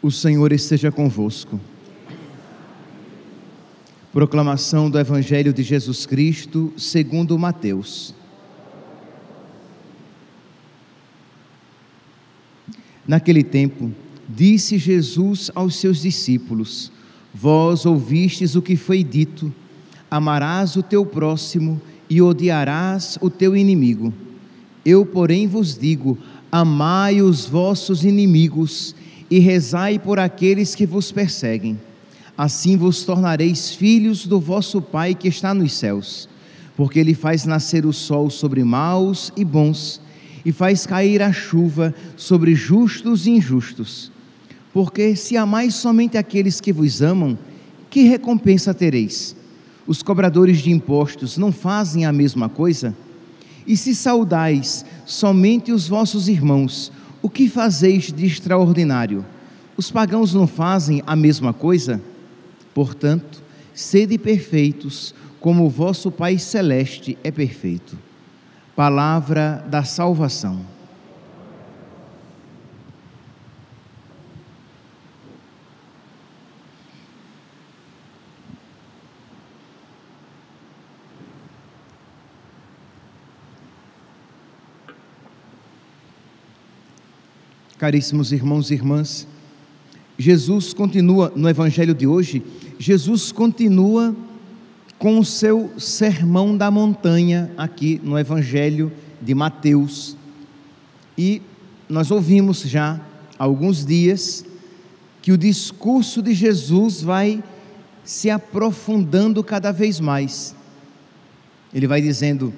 O Senhor esteja convosco. Proclamação do Evangelho de Jesus Cristo, segundo Mateus. Naquele tempo, disse Jesus aos seus discípulos: Vós ouvistes o que foi dito: amarás o teu próximo e odiarás o teu inimigo. Eu, porém, vos digo: amai os vossos inimigos e rezai por aqueles que vos perseguem. Assim vos tornareis filhos do vosso Pai que está nos céus, porque Ele faz nascer o sol sobre maus e bons, e faz cair a chuva sobre justos e injustos. Porque se amais somente aqueles que vos amam, que recompensa tereis? Os cobradores de impostos não fazem a mesma coisa? E se saudais somente os vossos irmãos, o que fazeis de extraordinário? Os pagãos não fazem a mesma coisa? Portanto, sede perfeitos, como o vosso Pai Celeste é perfeito. Palavra da salvação. Caríssimos irmãos e irmãs, Jesus continua, no Evangelho de hoje, Jesus continua com o seu sermão da montanha, aqui no Evangelho de Mateus. E nós ouvimos já há alguns dias que o discurso de Jesus vai se aprofundando cada vez mais. Ele vai dizendo: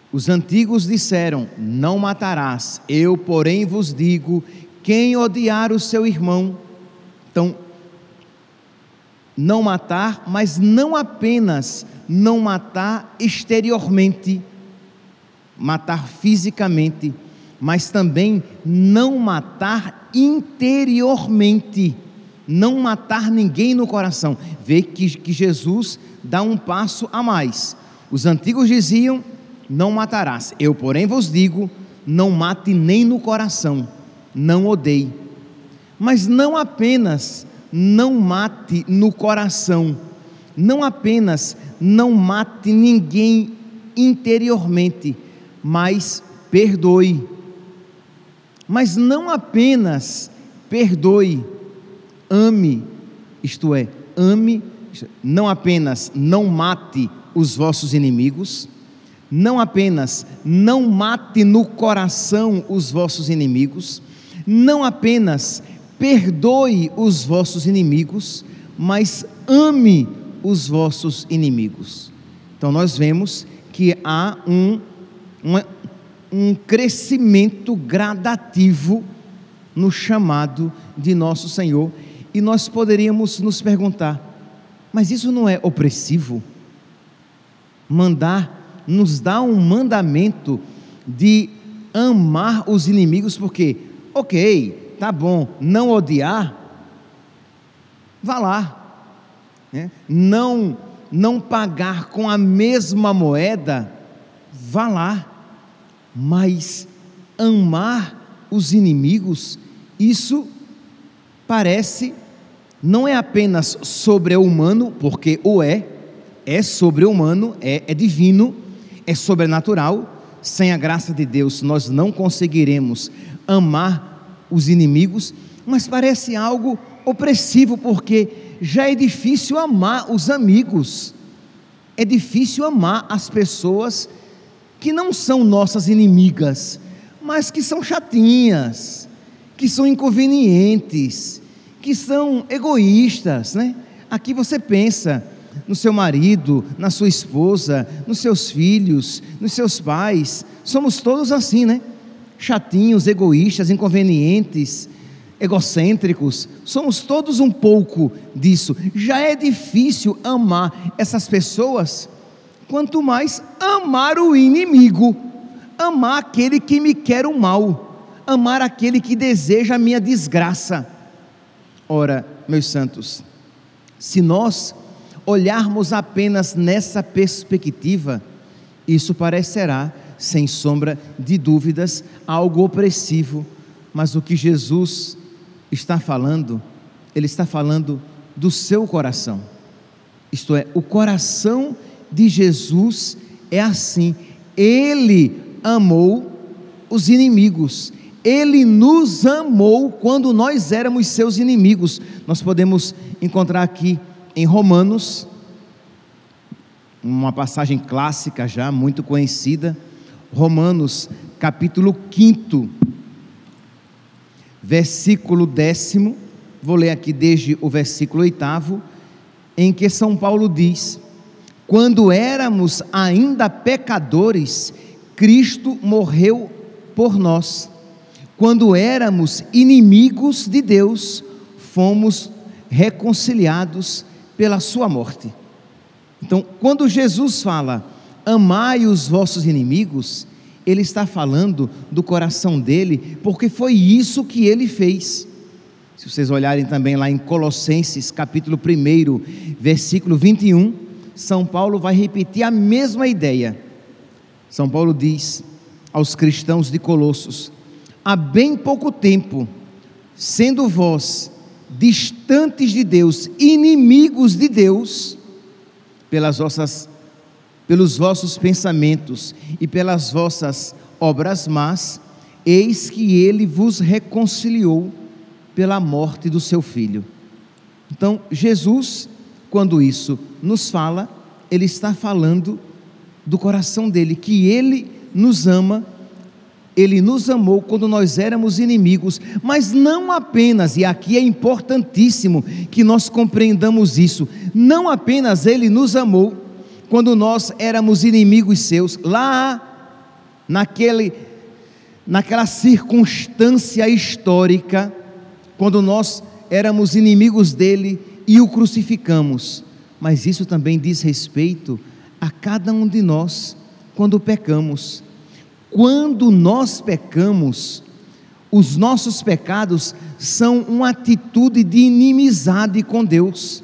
os antigos disseram: não matarás. Eu, porém, vos digo: quem odiar o seu irmão. Então, não matar, mas não apenas não matar exteriormente, matar fisicamente, mas também não matar interiormente, não matar ninguém no coração. Vê que Jesus dá um passo a mais. Os antigos diziam: não matarás. Eu, porém, vos digo: não mate nem no coração, não odeie. Mas não apenas não mate no coração, não apenas não mate ninguém interiormente, mas perdoe. Mas não apenas perdoe, ame, isto é, ame, não apenas não mate os vossos inimigos, não apenas não mate no coração os vossos inimigos, não apenas perdoe os vossos inimigos, mas ame os vossos inimigos. Então nós vemos que há um crescimento gradativo no chamado de nosso Senhor, e nós poderíamos nos perguntar: mas isso não é opressivo? Nos dá um mandamento de amar os inimigos, porque, ok, tá bom, não odiar, vá lá, né? Não pagar com a mesma moeda, vá lá, mas amar os inimigos, isso parece, não é apenas sobre-humano, porque é sobre-humano, é divino, é sobrenatural. Sem a graça de Deus nós não conseguiremos amar os inimigos, mas parece algo opressivo, porque já é difícil amar os amigos, é difícil amar as pessoas que não são nossas inimigas, mas que são chatinhas, que são inconvenientes, que são egoístas, né? Aqui você pensa no seu marido, na sua esposa, nos seus filhos, nos seus pais. Somos todos assim, né? Chatinhos, egoístas, inconvenientes, egocêntricos. Somos todos um pouco disso. Já é difícil amar essas pessoas, quanto mais amar o inimigo, amar aquele que me quer o mal, amar aquele que deseja a minha desgraça. Ora, meus santos, se nós olharmos apenas nessa perspectiva, isso parecerá, sem sombra de dúvidas, algo opressivo, Mas o que Jesus está falando, Ele está falando do seu coração. Isto é, o coração de Jesus é assim. Ele amou os inimigos. Ele nos amou quando nós éramos seus inimigos. Nós podemos encontrar aqui em Romanos, uma passagem clássica já, muito conhecida, Romanos capítulo 5, versículo 10, vou ler aqui desde o versículo 8, em que São Paulo diz: quando éramos ainda pecadores, Cristo morreu por nós. Quando éramos inimigos de Deus, fomos reconciliados pela sua morte. Então, quando Jesus fala, amai os vossos inimigos, Ele está falando do coração dele, porque foi isso que Ele fez. Se vocês olharem também lá em Colossenses capítulo 1, versículo 21, São Paulo vai repetir a mesma ideia. São Paulo diz aos cristãos de Colossos: há bem pouco tempo, sendo vós distantes de Deus, inimigos de Deus, pelos vossos pensamentos e pelas vossas obras más, eis que Ele vos reconciliou pela morte do seu Filho. Então, Jesus, quando isso nos fala, Ele está falando do coração dele, que Ele nos ama. Ele nos amou quando nós éramos inimigos, mas não apenas, e aqui é importantíssimo que nós compreendamos isso, não apenas Ele nos amou quando nós éramos inimigos seus, lá naquela circunstância histórica, quando nós éramos inimigos dele e o crucificamos, mas isso também diz respeito a cada um de nós quando pecamos. Quando nós pecamos, os nossos pecados são uma atitude de inimizade com Deus.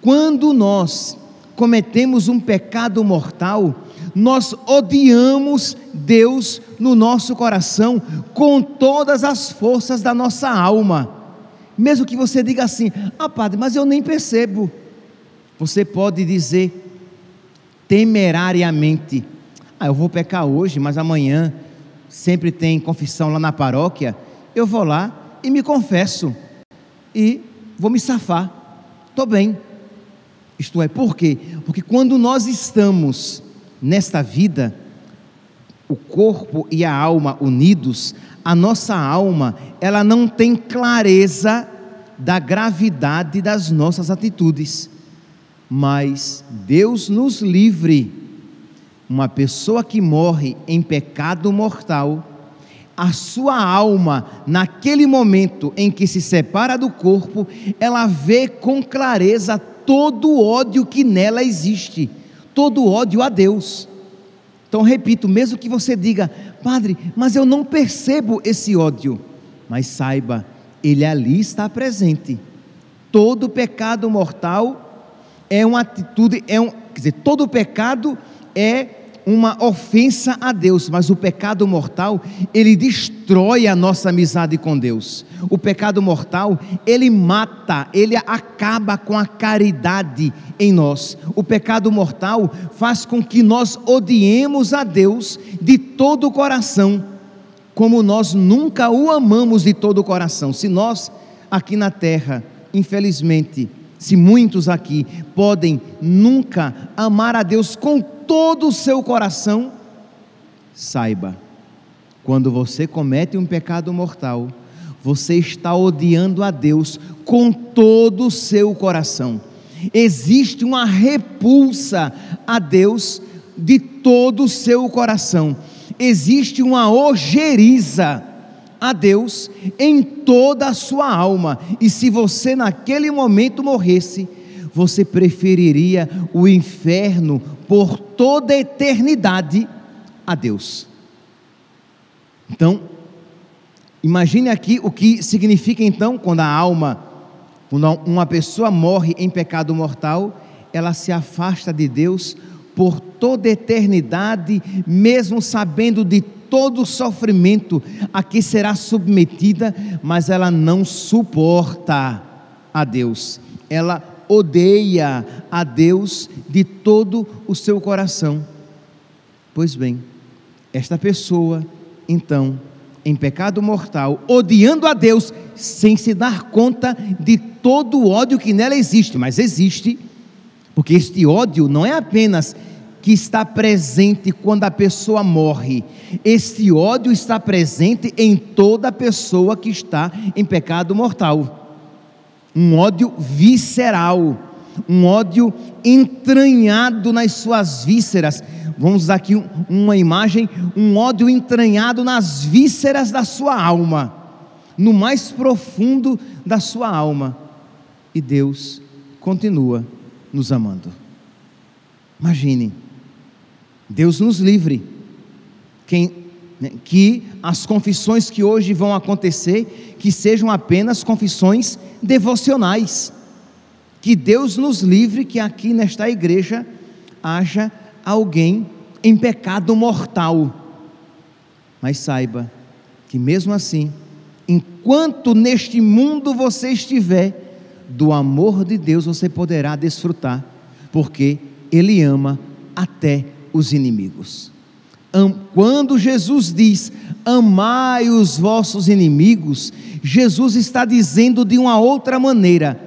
Quando nós cometemos um pecado mortal, nós odiamos Deus no nosso coração com todas as forças da nossa alma. Mesmo que você diga assim: ah, padre, mas eu nem percebo. Você pode dizer temerariamente: ah, eu vou pecar hoje, mas amanhã sempre tem confissão lá na paróquia, eu vou lá e me confesso e vou me safar, estou bem. Isto é, por quê? Porque quando nós estamos nesta vida, o corpo e a alma unidos, a nossa alma, ela não tem clareza da gravidade das nossas atitudes, mas Deus nos livre. Uma pessoa que morre em pecado mortal, a sua alma, naquele momento em que se separa do corpo, ela vê com clareza todo o ódio que nela existe, todo o ódio a Deus. Então, repito, mesmo que você diga: padre, mas eu não percebo esse ódio, mas saiba, ele ali está presente. Todo pecado mortal é uma atitude, todo pecado é uma ofensa a Deus, mas o pecado mortal, ele destrói a nossa amizade com Deus. O pecado mortal, ele mata, ele acaba com a caridade em nós. O pecado mortal faz com que nós odiemos a Deus de todo o coração, como nós nunca o amamos de todo o coração. Se nós aqui na terra, infelizmente, se muitos aqui podem nunca amar a Deus com todo o seu coração, saiba, quando você comete um pecado mortal, você está odiando a Deus com todo o seu coração. Existe uma repulsa a Deus de todo o seu coração. Existe uma ojeriza a Deus em toda a sua alma. E se você naquele momento morresse, você preferiria o inferno por toda a eternidade a Deus. Então, imagine aqui o que significa então quando uma pessoa morre em pecado mortal, ela se afasta de Deus por toda a eternidade, mesmo sabendo de todo o sofrimento a que será submetida, mas ela não suporta a Deus, ela odeia a Deus de todo o seu coração. Pois bem, esta pessoa, então, em pecado mortal, odiando a Deus, sem se dar conta de todo o ódio que nela existe, mas existe, porque este ódio não é apenas que está presente quando a pessoa morre, este ódio está presente em toda pessoa que está em pecado mortal, um ódio visceral, um ódio entranhado nas suas vísceras. Vamos usar aqui uma imagem, um ódio entranhado nas vísceras da sua alma, no mais profundo da sua alma, e Deus continua nos amando. Imagine, Deus nos livre, que as confissões que hoje vão acontecer, que sejam apenas confissões devocionais, que Deus nos livre que aqui nesta igreja haja alguém em pecado mortal, mas saiba que mesmo assim, enquanto neste mundo você estiver, do amor de Deus você poderá desfrutar, porque Ele ama até os inimigos. Quando Jesus diz, amai os vossos inimigos, Jesus está dizendo de uma outra maneira,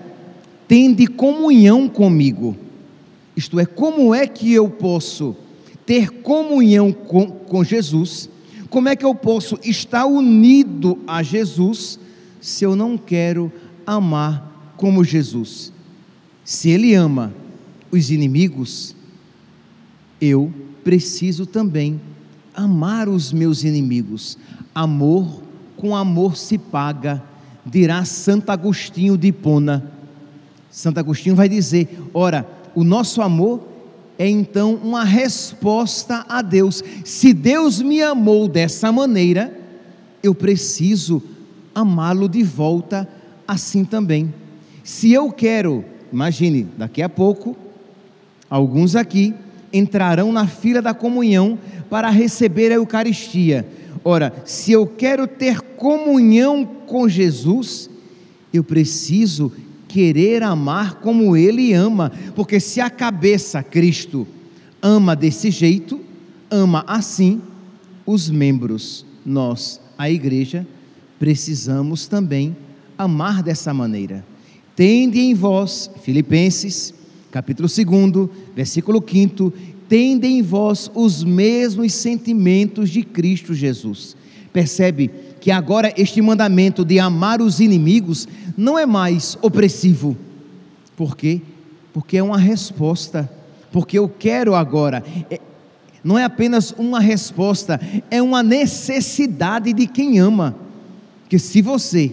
tende comunhão comigo. Isto é, como é que eu posso ter comunhão com Jesus? Como é que eu posso estar unido a Jesus, se eu não quero amar como Jesus? Se Ele ama os inimigos, eu preciso também amar os meus inimigos. Amor com amor se paga, dirá Santo Agostinho de Hipona. Santo Agostinho vai dizer, ora, o nosso amor é então uma resposta a Deus. Se Deus me amou dessa maneira, eu preciso amá-lo de volta assim também. Se eu quero, imagine, daqui a pouco, alguns aqui entrarão na fila da comunhão para receber a Eucaristia. Ora, se eu quero ter comunhão com Jesus, eu preciso querer amar como Ele ama, porque se a cabeça, Cristo, ama desse jeito, ama assim, os membros, nós, a igreja, precisamos também amar dessa maneira. Tende em vós, Filipenses, capítulo 2, versículo 5, tende em vós os mesmos sentimentos de Cristo Jesus. Percebe que agora este mandamento de amar os inimigos não é mais opressivo. Por quê? Porque é uma resposta, porque eu quero agora, não é apenas uma resposta, é uma necessidade de quem ama. Que se você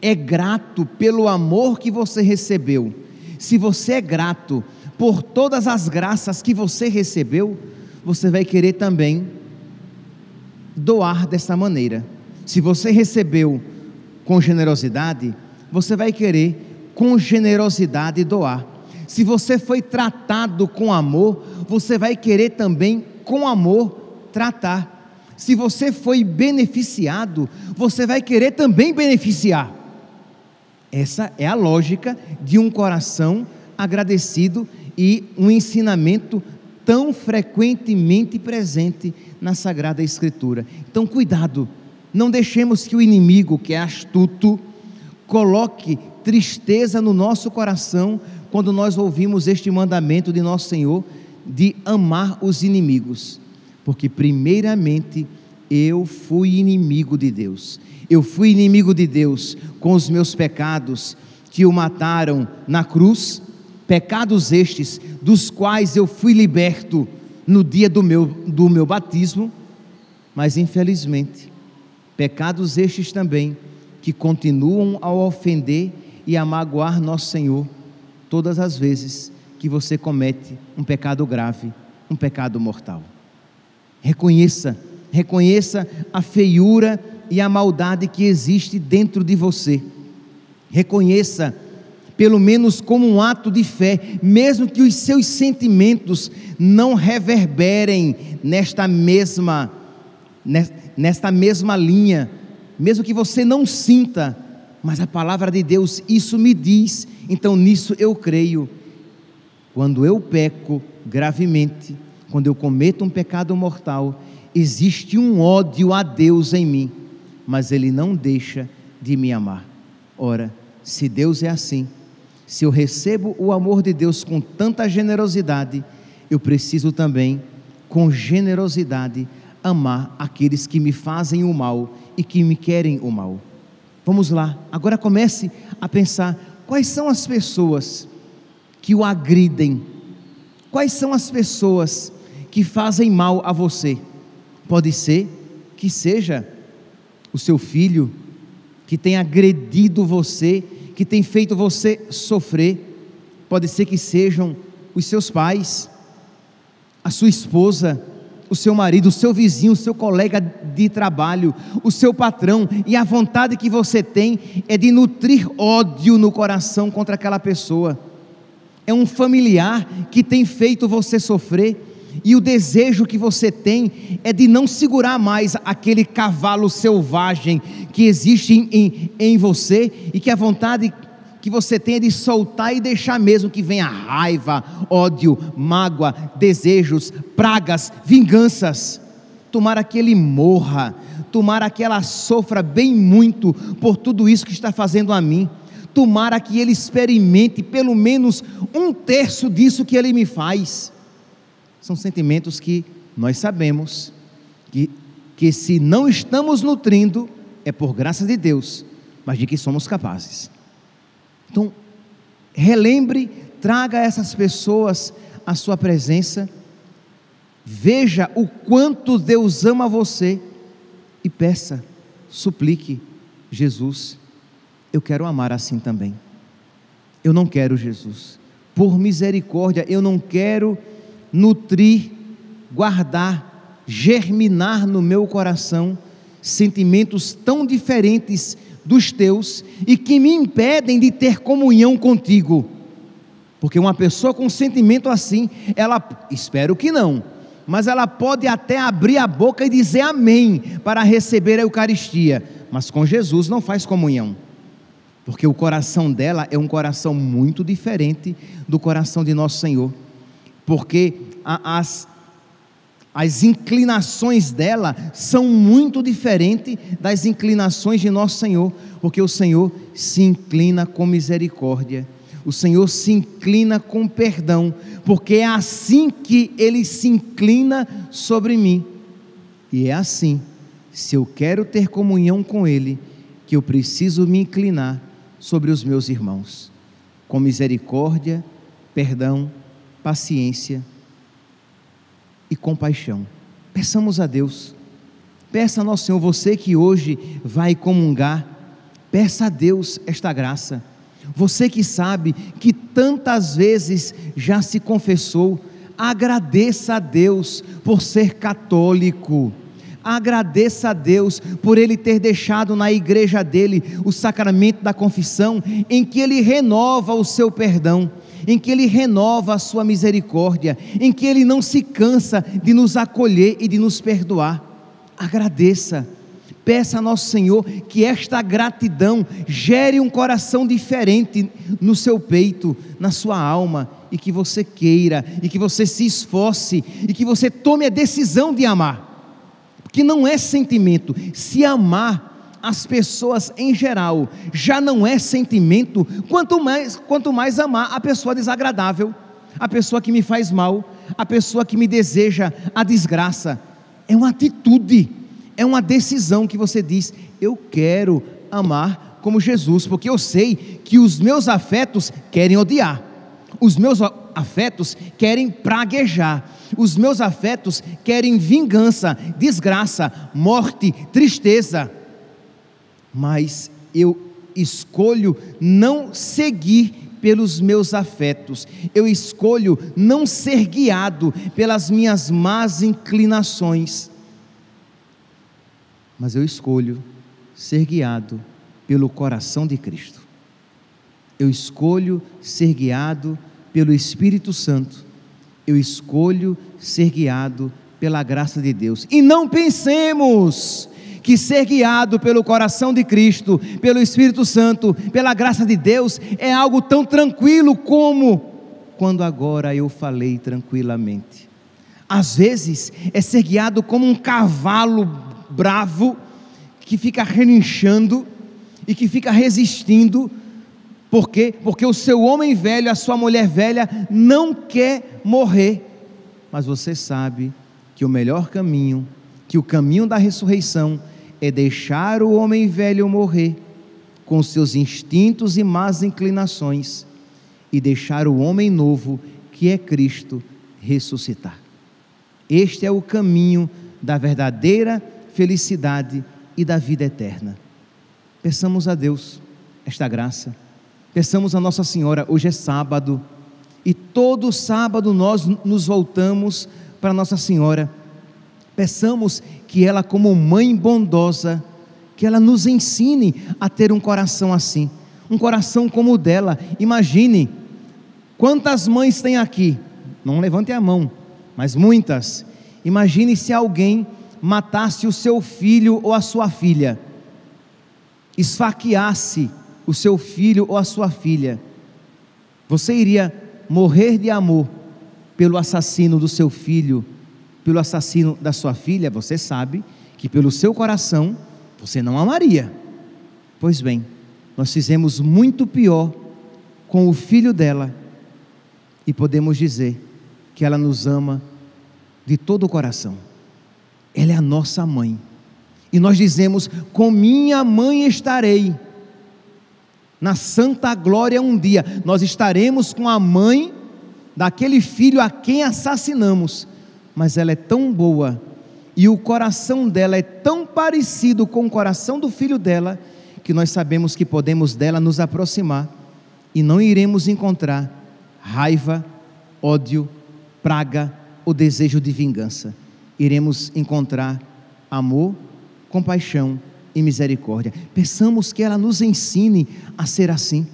é grato pelo amor que você recebeu, se você é grato por todas as graças que você recebeu, você vai querer também doar dessa maneira. Se você recebeu com generosidade, você vai querer com generosidade doar. Se você foi tratado com amor, você vai querer também com amor tratar. Se você foi beneficiado, você vai querer também beneficiar. Essa é a lógica de um coração agradecido e um ensinamento tão frequentemente presente na Sagrada Escritura. Então, cuidado, não deixemos que o inimigo, que é astuto, coloque tristeza no nosso coração quando nós ouvimos este mandamento de nosso Senhor de amar os inimigos, porque primeiramente eu fui inimigo de Deus. Eu fui inimigo de Deus com os meus pecados que o mataram na cruz, pecados estes dos quais eu fui liberto no dia do meu batismo, mas infelizmente pecados estes também que continuam a ofender e a magoar nosso Senhor todas as vezes que você comete um pecado grave, um pecado mortal. Reconheça a feiura e a maldade que existe dentro de você. Reconheça, pelo menos como um ato de fé, mesmo que os seus sentimentos não reverberem nesta mesma nesta mesma linha, mesmo que você não sinta, mas a palavra de Deus isso me diz, então nisso eu creio. Quando eu peco gravemente, quando eu cometo um pecado mortal, existe um ódio a Deus em mim, mas Ele não deixa de me amar. Ora, se Deus é assim, se eu recebo o amor de Deus com tanta generosidade, eu preciso também, com generosidade, amar aqueles que me fazem o mal e que me querem o mal. Vamos lá, agora comece a pensar, quais são as pessoas que o agridem? Quais são as pessoas que fazem mal a você? Pode ser que seja o seu filho, que tem agredido você, que tem feito você sofrer. Pode ser que sejam os seus pais, a sua esposa, o seu marido, o seu vizinho, o seu colega de trabalho, o seu patrão, e a vontade que você tem é de nutrir ódio no coração contra aquela pessoa. É um familiar que tem feito você sofrer, e o desejo que você tem é de não segurar mais aquele cavalo selvagem que existe em você, e que a vontade que você tem é de soltar e deixar mesmo que venha raiva, ódio, mágoa, desejos, pragas, vinganças. Tomara que ele morra, tomara que ela sofra bem muito por tudo isso que está fazendo a mim. Tomara que ele experimente pelo menos 1/3 disso que ele me faz. São sentimentos que nós sabemos que se não estamos nutrindo, é por graça de Deus, mas de que somos capazes. Então, relembre, traga essas pessoas à sua presença, veja o quanto Deus ama você e peça, suplique: Jesus, eu quero amar assim também. Eu não quero, Jesus, por misericórdia, eu não quero nutrir, guardar, germinar no meu coração sentimentos tão diferentes dos teus e que me impedem de ter comunhão contigo. Porque uma pessoa com sentimento assim, ela, espero que não, mas ela pode até abrir a boca e dizer amém para receber a Eucaristia, mas com Jesus não faz comunhão, porque o coração dela é um coração muito diferente do coração de nosso Senhor, porque as inclinações dela são muito diferentes das inclinações de nosso Senhor, porque o Senhor se inclina com misericórdia, o Senhor se inclina com perdão, porque é assim que Ele se inclina sobre mim, e é assim, se eu quero ter comunhão com Ele, que eu preciso me inclinar sobre os meus irmãos, com misericórdia, perdão, paciência e compaixão. Peçamos a Deus, peça a nosso Senhor, você que hoje vai comungar, peça a Deus esta graça. Você que sabe que tantas vezes já se confessou, agradeça a Deus por ser católico, agradeça a Deus por Ele ter deixado na igreja dele o sacramento da confissão, em que Ele renova o seu perdão, em que Ele renova a sua misericórdia, em que Ele não se cansa de nos acolher e de nos perdoar. Agradeça, peça a nosso Senhor que esta gratidão gere um coração diferente no seu peito, na sua alma, e que você queira, e que você se esforce, e que você tome a decisão de amar, porque não é sentimento. Se amar as pessoas em geral já não é sentimento, quanto mais amar a pessoa desagradável, a pessoa que me faz mal, a pessoa que me deseja a desgraça. É uma atitude, é uma decisão que você diz: eu quero amar como Jesus, porque eu sei que os meus afetos querem odiar, os meus afetos querem praguejar, os meus afetos querem vingança, desgraça, morte, tristeza, mas eu escolho não seguir pelos meus afetos, eu escolho não ser guiado pelas minhas más inclinações, mas eu escolho ser guiado pelo coração de Cristo, eu escolho ser guiado pelo Espírito Santo, eu escolho ser guiado pela graça de Deus. E não pensemos que ser guiado pelo coração de Cristo, pelo Espírito Santo, pela graça de Deus, é algo tão tranquilo como quando agora eu falei tranquilamente. Às vezes é ser guiado como um cavalo bravo, que fica relinchando e que fica resistindo. Por quê? Porque o seu homem velho, a sua mulher velha não quer morrer. Mas você sabe que o melhor caminho, que o caminho da ressurreição é deixar o homem velho morrer com seus instintos e más inclinações e deixar o homem novo, que é Cristo, ressuscitar. Este é o caminho da verdadeira felicidade e da vida eterna. Peçamos a Deus esta graça, peçamos a Nossa Senhora. Hoje é sábado, e todo sábado nós nos voltamos para Nossa Senhora. Peçamos que ela, como mãe bondosa, que ela nos ensine a ter um coração assim, um coração como o dela. Imagine, quantas mães tem aqui? Não levante a mão, mas muitas. Imagine se alguém matasse o seu filho ou a sua filha, esfaqueasse o seu filho ou a sua filha. Você iria morrer de amor pelo assassino do seu filho, pelo assassino da sua filha? Você sabe que pelo seu coração você não amaria. Pois bem, nós fizemos muito pior com o filho dela, e podemos dizer que ela nos ama de todo o coração. Ela é a nossa mãe, e nós dizemos: com minha mãe estarei na santa glória um dia. Nós estaremos com a mãe daquele filho a quem assassinamos, mas ela é tão boa, e o coração dela é tão parecido com o coração do filho dela, que nós sabemos que podemos dela nos aproximar, e não iremos encontrar raiva, ódio, praga ou desejo de vingança. Iremos encontrar amor, compaixão e misericórdia. Peçamos que ela nos ensine a ser assim.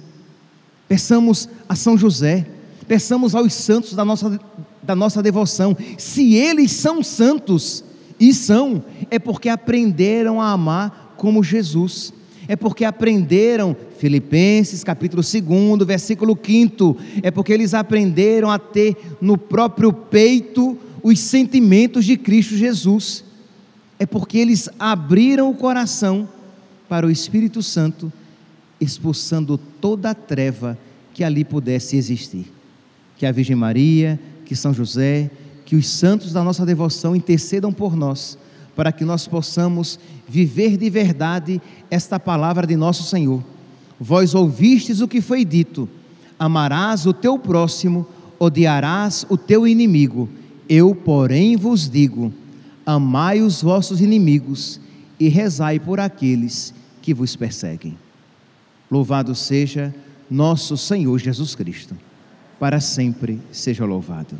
Peçamos a São José, peçamos aos santos da nossa devoção. Se eles são santos, e são, é porque aprenderam a amar como Jesus, é porque aprenderam, Filipenses capítulo 2, versículo 5, é porque eles aprenderam a ter no próprio peito os sentimentos de Cristo Jesus, é porque eles abriram o coração para o Espírito Santo, expulsando toda a treva que ali pudesse existir. Que a Virgem Maria, que São José, que os santos da nossa devoção intercedam por nós, para que nós possamos viver de verdade esta palavra de nosso Senhor. Vós ouvistes o que foi dito: amarás o teu próximo, odiarás o teu inimigo. Eu, porém, vos digo: amai os vossos inimigos e rezai por aqueles que vos perseguem. Louvado seja nosso Senhor Jesus Cristo, para sempre seja louvado.